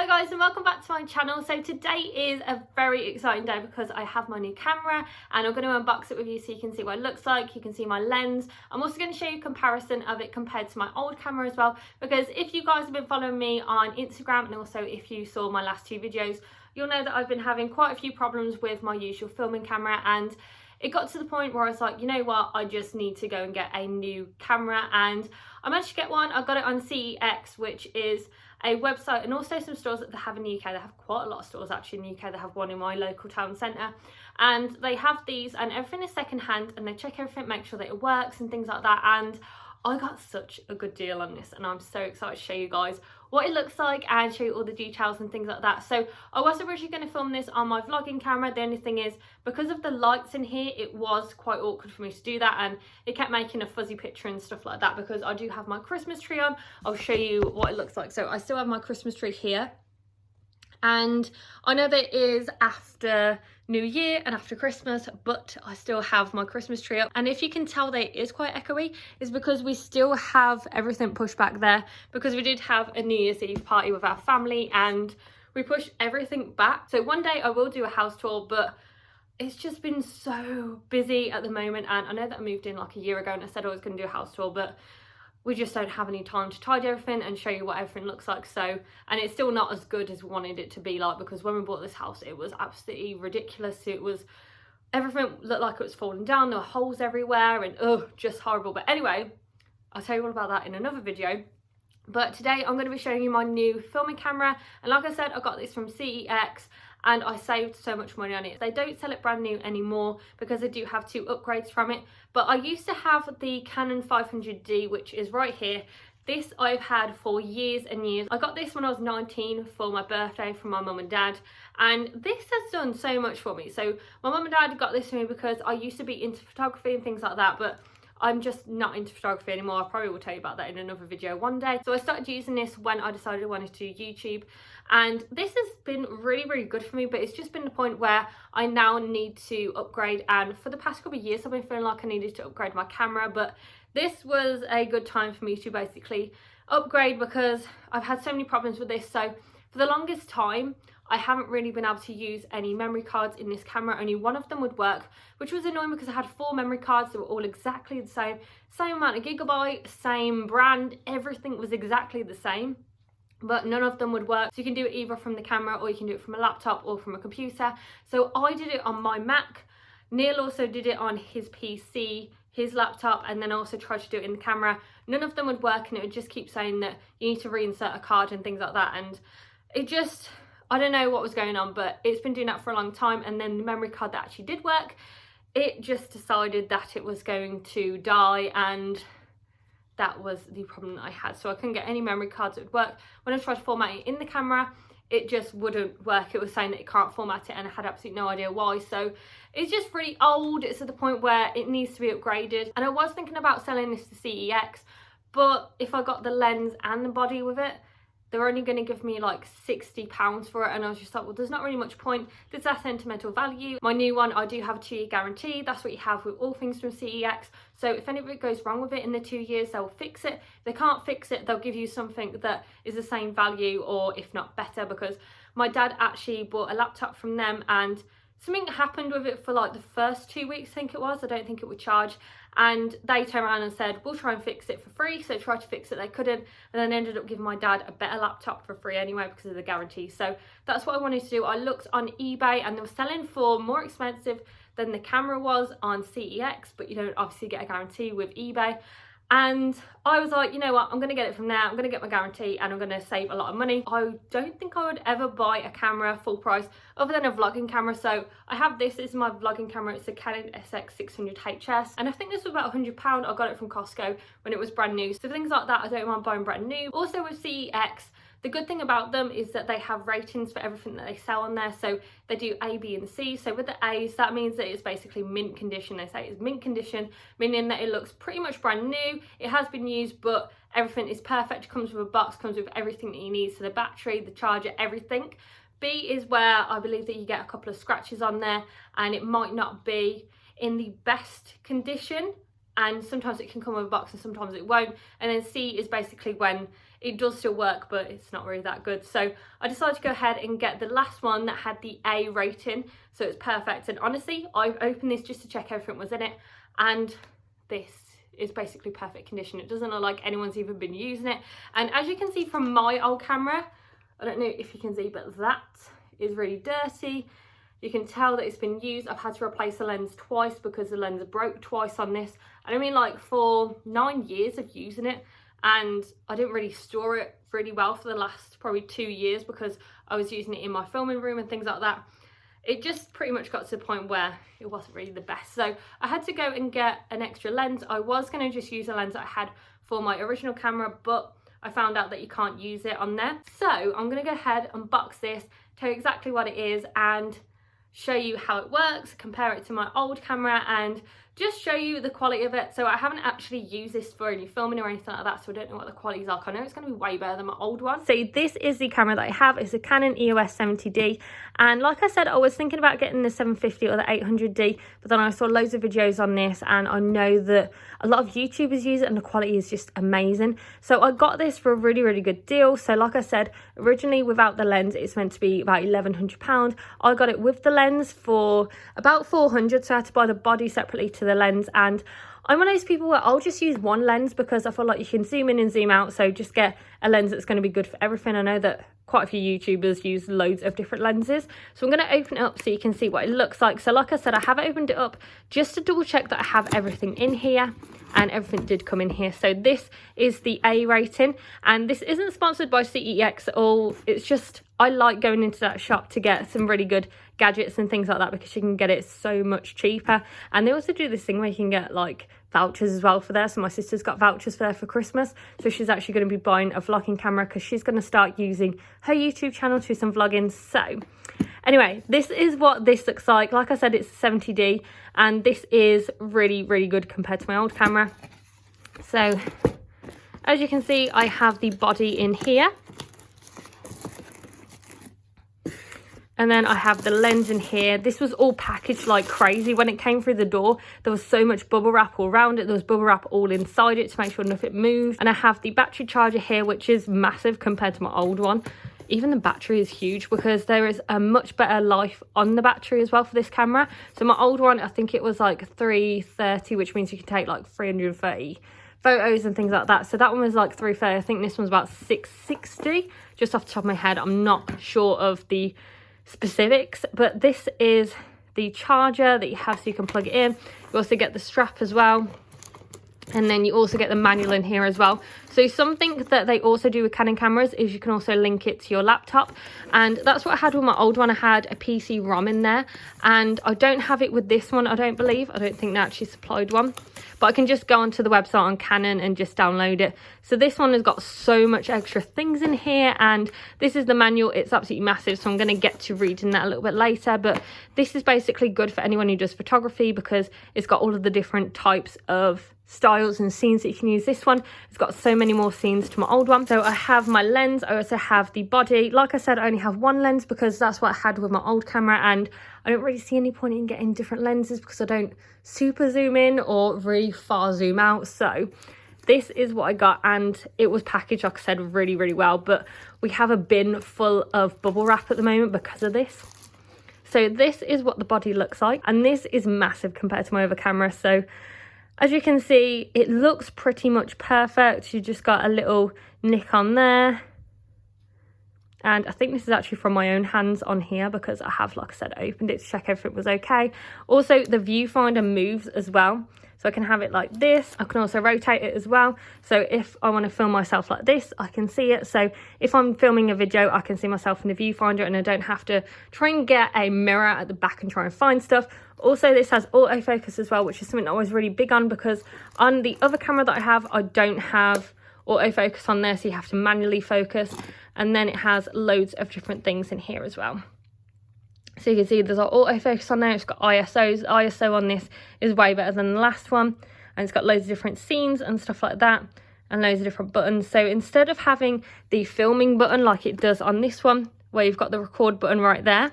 Hello guys and welcome back to my channel. So today is a very exciting day because I have my new camera and I'm going to unbox it with you so you can see what it looks like, you can see my lens. I'm also going to show you a comparison of it compared to my old camera as well, because if you guys have been following me on Instagram and also if you saw my last two videos, you'll know that I've been having quite a few problems with my usual filming camera, and it got to the point where I was like, you know what, I just need to go and get a new camera, and I managed to get one. I got it on CEX, which is a website and also some stores that they have in the UK. They have quite a lot of stores actually in the UK. They have one in my local town centre, and they have these and everything is second hand, and they check everything, make sure that it works and things like that. And I got such a good deal on this and I'm so excited to show you guys what it looks like and show you all the details and things like that. So I was originally going to film this on my vlogging camera. The only thing is, because of the lights in here, it was quite awkward for me to do that, and it kept making a fuzzy picture and stuff like that, because I do have my Christmas tree on. I'll show you what it looks like. So I still have my Christmas tree here, and I know that it is after New Year and after Christmas, but I still have my Christmas tree up. And if you can tell that it is quite echoey, is because we still have everything pushed back there, because we did have a New Year's Eve party with our family and we pushed everything back. So one day I will do a house tour, but it's just been so busy at the moment. And I know that I moved in like a year ago and I said I was going to do a house tour, but we just don't have any time to tidy everything and show you what everything looks like. So, and it's still not as good as we wanted it to be like, because when we bought this house, it was absolutely ridiculous. It was, everything looked like it was falling down. There were holes everywhere and just horrible. But anyway, I'll tell you all about that in another video. But today I'm going to be showing you my new filming camera. And like I said, I got this from CEX and I saved so much money on it. They don't sell it brand new anymore because they do have two upgrades from it. But I used to have the Canon 500D, which is right here. This I've had for years and years. I got this when I was 19 for my birthday from my mum and dad, and this has done so much for me. So my mum and dad got this for me because I used to be into photography and things like that, but I'm just not into photography anymore. I probably will tell you about that in another video one day. So I started using this when I decided I wanted to do YouTube, and this has been really good for me, but it's just been the point where I now need to upgrade. And for the past couple of years I've been feeling like I needed to upgrade my camera, but this was a good time for me to basically upgrade because I've had so many problems with this. So for the longest time I haven't really been able to use any memory cards in this camera. Only one of them would work, which was annoying because I had 4 memory cards that were all exactly the same amount of gigabyte, same brand, everything was exactly the same, but none of them would work. So you can do it either from the camera or you can do it from a laptop or from a computer. So I did it on my Mac. Neil also did it on his PC, his laptop, and then I also tried to do it in the camera. None of them would work, and it would just keep saying that you need to reinsert a card and things like that, and it just, I don't know what was going on, but it's been doing that for a long time. And then the memory card that actually did work, it just decided that it was going to die, and that was the problem that I had. So I couldn't get any memory cards that would work. When I tried to format it in the camera, it just wouldn't work. It was saying that it can't format it, and I had absolutely no idea why. So it's just really old. It's at the point where it needs to be upgraded. And I was thinking about selling this to CEX, but if I got the lens and the body with it, they're only going to give me like £60 for it, and I was just like, well, there's not really much point. There's that sentimental value. My new one, I do have a 2-year guarantee. That's what you have with all things from CEX. So if any of it goes wrong with it in the 2 years, they'll fix it. If they can't fix it, they'll give you something that is the same value, or if not better, because my dad actually bought a laptop from them and something happened with it for like the first 2 weeks, I think it was. I don't think it would charge. And they turned around and said, we'll try and fix it for free. So tried to fix it, they couldn't. And then ended up giving my dad a better laptop for free anyway because of the guarantee. So that's what I wanted to do. I looked on eBay and they were selling for more expensive than the camera was on CEX, but you don't obviously get a guarantee with eBay. And I was like, you know what, I'm going to get it from there. I'm going to get my guarantee and I'm going to save a lot of money. I don't think I would ever buy a camera full price other than a vlogging camera. So I have this is my vlogging camera. It's a Canon SX600HS. And I think this was about £100. I got it from Costco when it was brand new. So things like that, I don't mind buying brand new. Also with CEX, the good thing about them is that they have ratings for everything that they sell on there. So they do A, B and C. So with the A's, that means that it's basically mint condition. They say it's mint condition, meaning that it looks pretty much brand new. It has been used, but everything is perfect. It comes with a box, comes with everything that you need. So the battery, the charger, everything. B is where I believe that you get a couple of scratches on there and it might not be in the best condition. And sometimes it can come with a box and sometimes it won't. And then C is basically when it does still work, but it's not really that good. So I decided to go ahead and get the last one that had the A rating, so it's perfect. And honestly, I've opened this just to check everything was in it, and this is basically perfect condition. It doesn't look like anyone's even been using it. And as you can see from my old camera, I don't know if you can see, but that is really dirty. You can tell that it's been used. I've had to replace the lens twice because the lens broke twice on this. And I mean, like, for 9 years of using it, and I didn't really store it really well for the last probably 2 years because I was using it in my filming room and things like that. It just pretty much got to the point where it wasn't really the best. So I had to go and get an extra lens. I was going to just use a lens that I had for my original camera, but I found out that you can't use it on there. So I'm going to go ahead, unbox this, tell you exactly what it is, and show you how it works, compare it to my old camera, and just show you the quality of it. So I haven't actually used this for any filming or anything like that, so I don't know what the quality's like. I know it's going to be way better than my old one. So this is the camera that I have. It's a Canon EOS 70D, and like I said, I was thinking about getting the 750 or the 800D, but then I saw loads of videos on this, and I know that a lot of YouTubers use it and the quality is just amazing. So I got this for a really, really good deal. So like I said, originally without the lens, it's meant to be about £1,100. I got it with the lens for about £400, so I had to buy the body separately to the lens. And I'm one of those people where I'll just use one lens because I feel like you can zoom in and zoom out, so just get a lens that's going to be good for everything. I know that quite a few YouTubers use loads of different lenses, so I'm going to open it up so you can see what it looks like. So like I said, I have opened it up just to double check that I have everything in here, and everything did come in here. So this is the A rating, and this isn't sponsored by CEX at all. It's just, I like going into that shop to get some really good gadgets and things like that because you can get it so much cheaper. And they also do this thing where you can get like vouchers as well for there. So my sister's got vouchers for there for Christmas, so she's actually going to be buying a vlogging camera because she's going to start using her YouTube channel to do some vlogging. So anyway, this is what this looks like. Like I said, it's 70D, and this is really, really good compared to my old camera. So as you can see, I have the body in here, and then I have the lens in here. This was all packaged like crazy. When it came through the door, there was so much bubble wrap all around it. There was bubble wrap all inside it to make sure nothing moved. And I have the battery charger here, which is massive compared to my old one. Even the battery is huge because there is a much better life on the battery as well for this camera. So my old one, I think it was like 330, which means you can take like 330 photos and things like that. So that one was like 330. I think this one's about 660, just off the top of my head. I'm not sure of the specifics, but this is the charger that you have so you can plug it in. You also get the strap as well, and then you also get the manual in here as well. So something that they also do with Canon cameras is you can also link it to your laptop, and that's what I had with my old one. I had a PC ROM in there, and I don't have it with this one, I don't believe. I don't think they actually supplied one, but I can just go onto the website on Canon and just download it. So this one has got so much extra things in here, and this is the manual. It's absolutely massive, so I'm going to get to reading that a little bit later. But this is basically good for anyone who does photography because it's got all of the different types of styles and scenes that you can use. This one, it's got so many more scenes to my old one. So I have my lens, I also have the body. Like I said, I only have one lens because that's what I had with my old camera, and I don't really see any point in getting different lenses because I don't super zoom in or really far zoom out. So this is what I got, and it was packaged, like I said, really, really well. But we have a bin full of bubble wrap at the moment because of this. So this is what the body looks like, and this is massive compared to my other camera. So as you can see, it looks pretty much perfect. You just got a little nick on there. And I think this is actually from my own hands on here because I have, like I said, opened it to check if it was okay. Also, the viewfinder moves as well. So I can have it like this. I can also rotate it as well. So if I want to film myself like this, I can see it. So if I'm filming a video, I can see myself in the viewfinder and I don't have to try and get a mirror at the back and try and find stuff. Also, this has autofocus as well, which is something I was really big on because on the other camera that I have, I don't have autofocus on there. So you have to manually focus. And then it has loads of different things in here as well. So you can see there's autofocus on there. It's got ISOs. The ISO on this is way better than the last one. And it's got loads of different scenes and stuff like that. And loads of different buttons. So instead of having the filming button like it does on this one, where you've got the record button right there,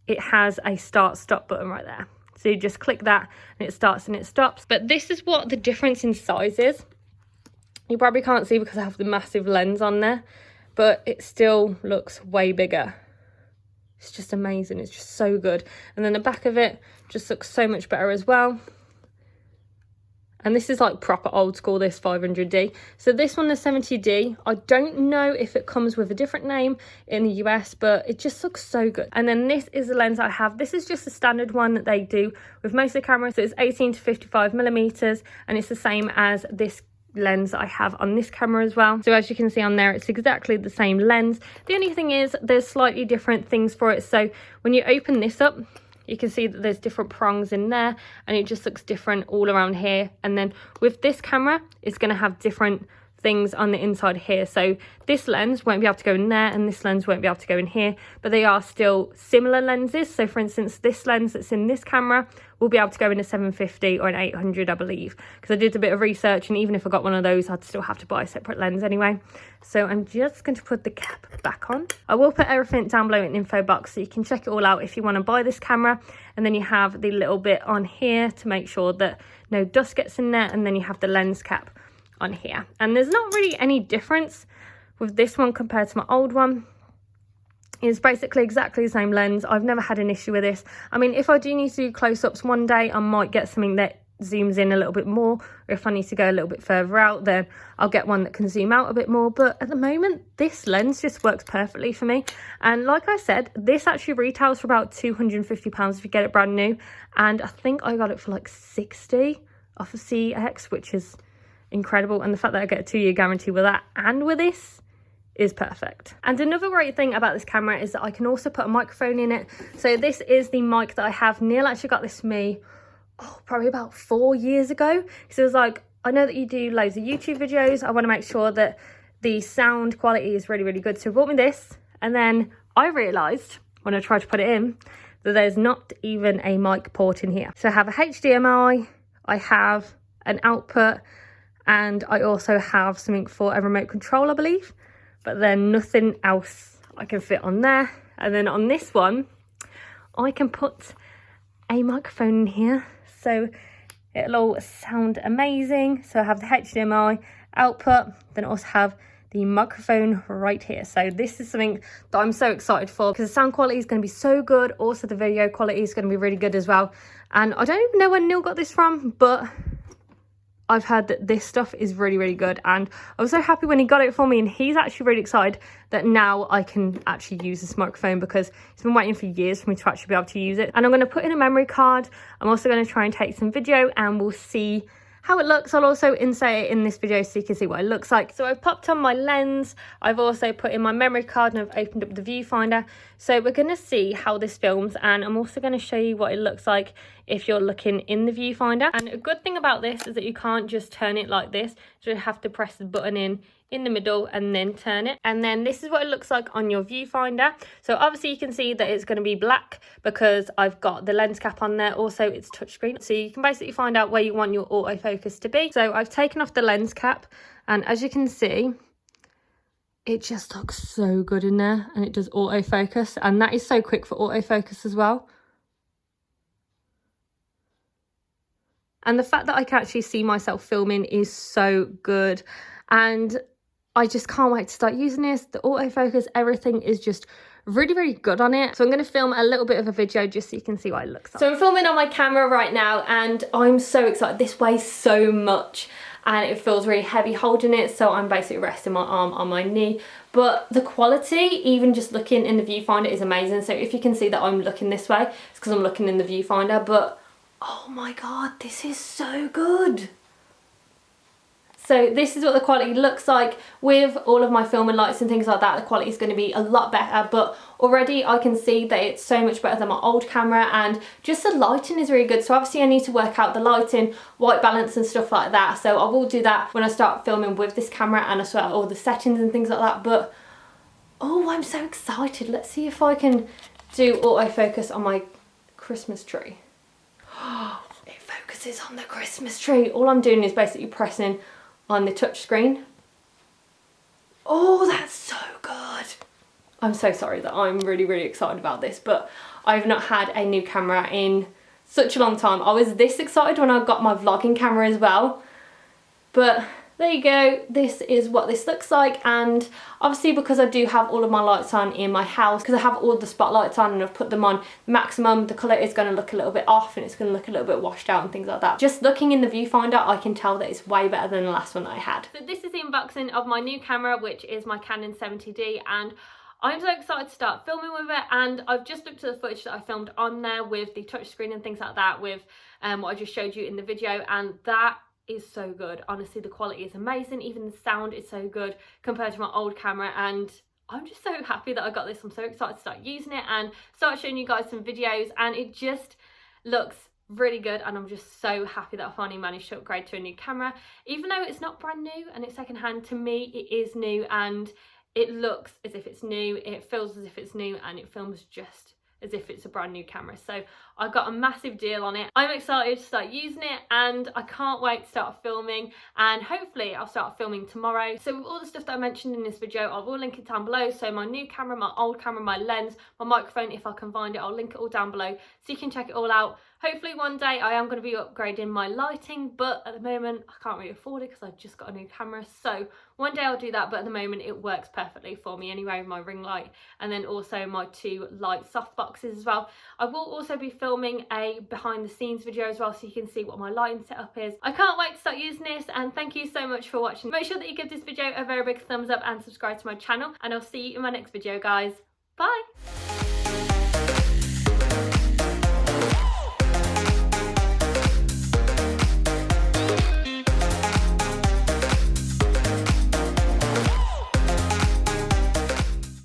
it has a start stop button right there. So you just click that and it starts and it stops. But this is what the difference in size is. You probably can't see because I have the massive lens on there, but it still looks way bigger. It's just amazing. It's just so good. And then the back of it just looks so much better as well. And this is like proper old school, this 500D. So this one, the 70D, I don't know if it comes with a different name in the US, but it just looks so good. And then this is the lens I have. This is just a standard one that they do with most of the cameras. So it's 18 to 55 millimeters, and it's the same as this lens that I have on this camera as well. So as you can see on there, it's exactly the same lens. The only thing is there's slightly different things for it. So when you open this up, you can see that there's different prongs in there, and it just looks different all around here. And then with this camera, it's going to have different things on the inside here. So this lens won't be able to go in there, and this lens won't be able to go in here, but they are still similar lenses. So for instance, this lens that's in this camera will be able to go in a 750 or an 800, I believe, because I did a bit of research, and even if I got one of those, I'd still have to buy a separate lens anyway. So I'm just going to put the cap back on. I will put everything down below in the info box so you can check it all out if you want to buy this camera. And then you have the little bit on here to make sure that no dust gets in there, and then you have the lens cap on here. And there's not really any difference with this one compared to my old one. It's basically exactly the same lens. I've never had an issue with this. I mean, if I do need to do close-ups one day, I might get something that zooms in a little bit more, or if I need to go a little bit further out, then I'll get one that can zoom out a bit more. But at the moment, this lens just works perfectly for me. And like I said, this actually retails for about £250 if you get it brand new, and I think I got it for like 60 off of CX, which is incredible. And the fact that I get a 2-year guarantee with that and with this is perfect. And another great thing about this camera is that I can also put a microphone in it. So this is the mic that I have. Neil actually got this for me probably about 4 years ago, because it was like, I know that you do loads of YouTube videos, I want to make sure that the sound quality is really, really good. So he bought me this, and then I realized when I tried to put it in that there's not even a mic port in here. So I have a HDMI, I have an output, and I also have something for a remote control, I believe, but then nothing else I can fit on there. And then on this one, I can put a microphone in here, so it'll all sound amazing. So I have the HDMI output, then I also have the microphone right here. So this is something that I'm so excited for, because the sound quality is going to be so good. Also the video quality is going to be really good as well. And I don't even know where Neil got this from, but I've heard that this stuff is really, really good, and I was so happy when he got it for me, and he's actually really excited that now I can actually use this microphone, because he's been waiting for years for me to actually be able to use it. And I'm going to put in a memory card. I'm also going to try and take some video, and we'll see how it looks. I'll also insert it in this video so you can see what it looks like. So I've popped on my lens, I've also put in my memory card, and I've opened up the viewfinder. So we're going to see how this films, and I'm also going to show you what it looks like if you're looking in the viewfinder. And a good thing about this is that you can't just turn it like this, so you have to press the button in the middle and then turn it. And then this is what it looks like on your viewfinder. So obviously you can see that it's going to be black because I've got the lens cap on there. Also it's touchscreen, so you can basically find out where you want your autofocus to be. So I've taken off the lens cap, and as you can see, it just looks so good in there, and it does autofocus, and that is so quick for autofocus as well. And the fact that I can actually see myself filming is so good, and I just can't wait to start using this. The autofocus, everything is just really, really good on it. So I'm going to film a little bit of a video just so you can see what it looks like. So I'm filming on my camera right now, and I'm so excited. This weighs so much, and it feels really heavy holding it, so I'm basically resting my arm on my knee. But the quality, even just looking in the viewfinder, is amazing. So if you can see that I'm looking this way, it's because I'm looking in the viewfinder. But oh my god, this is so good. So this is what the quality looks like with all of my filming lights and things like that. The quality is going to be a lot better, but already I can see that it's so much better than my old camera, and just the lighting is really good. So obviously I need to work out the lighting, white balance and stuff like that. So I will do that when I start filming with this camera, and I sort out all the settings and things like that. But oh, I'm so excited. Let's see if I can do autofocus on my Christmas tree. It focuses on the Christmas tree. All I'm doing is basically pressing on the touch screen. Oh, that's so good. I'm so sorry that I'm really, really excited about this, but I've not had a new camera in such a long time. I was this excited when I got my vlogging camera as well, but there you go, this is what this looks like. And obviously because I do have all of my lights on in my house, because I have all the spotlights on and I've put them on maximum, the colour is going to look a little bit off and it's going to look a little bit washed out and things like that. Just looking in the viewfinder, I can tell that it's way better than the last one that I had. So this is the unboxing of my new camera, which is my Canon 70D, and I'm so excited to start filming with it. And I've just looked at the footage that I filmed on there with the touchscreen and things like that, with what I just showed you in the video, and that is so good. Honestly, the quality is amazing. Even the sound is so good compared to my old camera, and I'm just so happy that I got this. I'm so excited to start using it and start showing you guys some videos, and it just looks really good. And I'm just so happy that I finally managed to upgrade to a new camera. Even though it's not brand new and it's secondhand, to me it is new, and it looks as if it's new, it feels as if it's new, and it films just as if it's a brand new camera. So I got a massive deal on it. I'm excited to start using it, and I can't wait to start filming, and hopefully I'll start filming tomorrow. So with all the stuff that I mentioned in this video, I will link it down below. So my new camera, my old camera, my lens, my microphone, if I can find it, I'll link it all down below so you can check it all out. Hopefully one day I am going to be upgrading my lighting, but at the moment I can't really afford it because I've just got a new camera. So one day I'll do that, but at the moment it works perfectly for me anyway, with my ring light and then also my 2 light soft boxes as well. I will also be filming a behind the scenes video as well, so you can see what my lighting setup is. I can't wait to start using this, and thank you so much for watching. Make sure that you give this video a very big thumbs up and subscribe to my channel, and I'll see you in my next video, guys. Bye!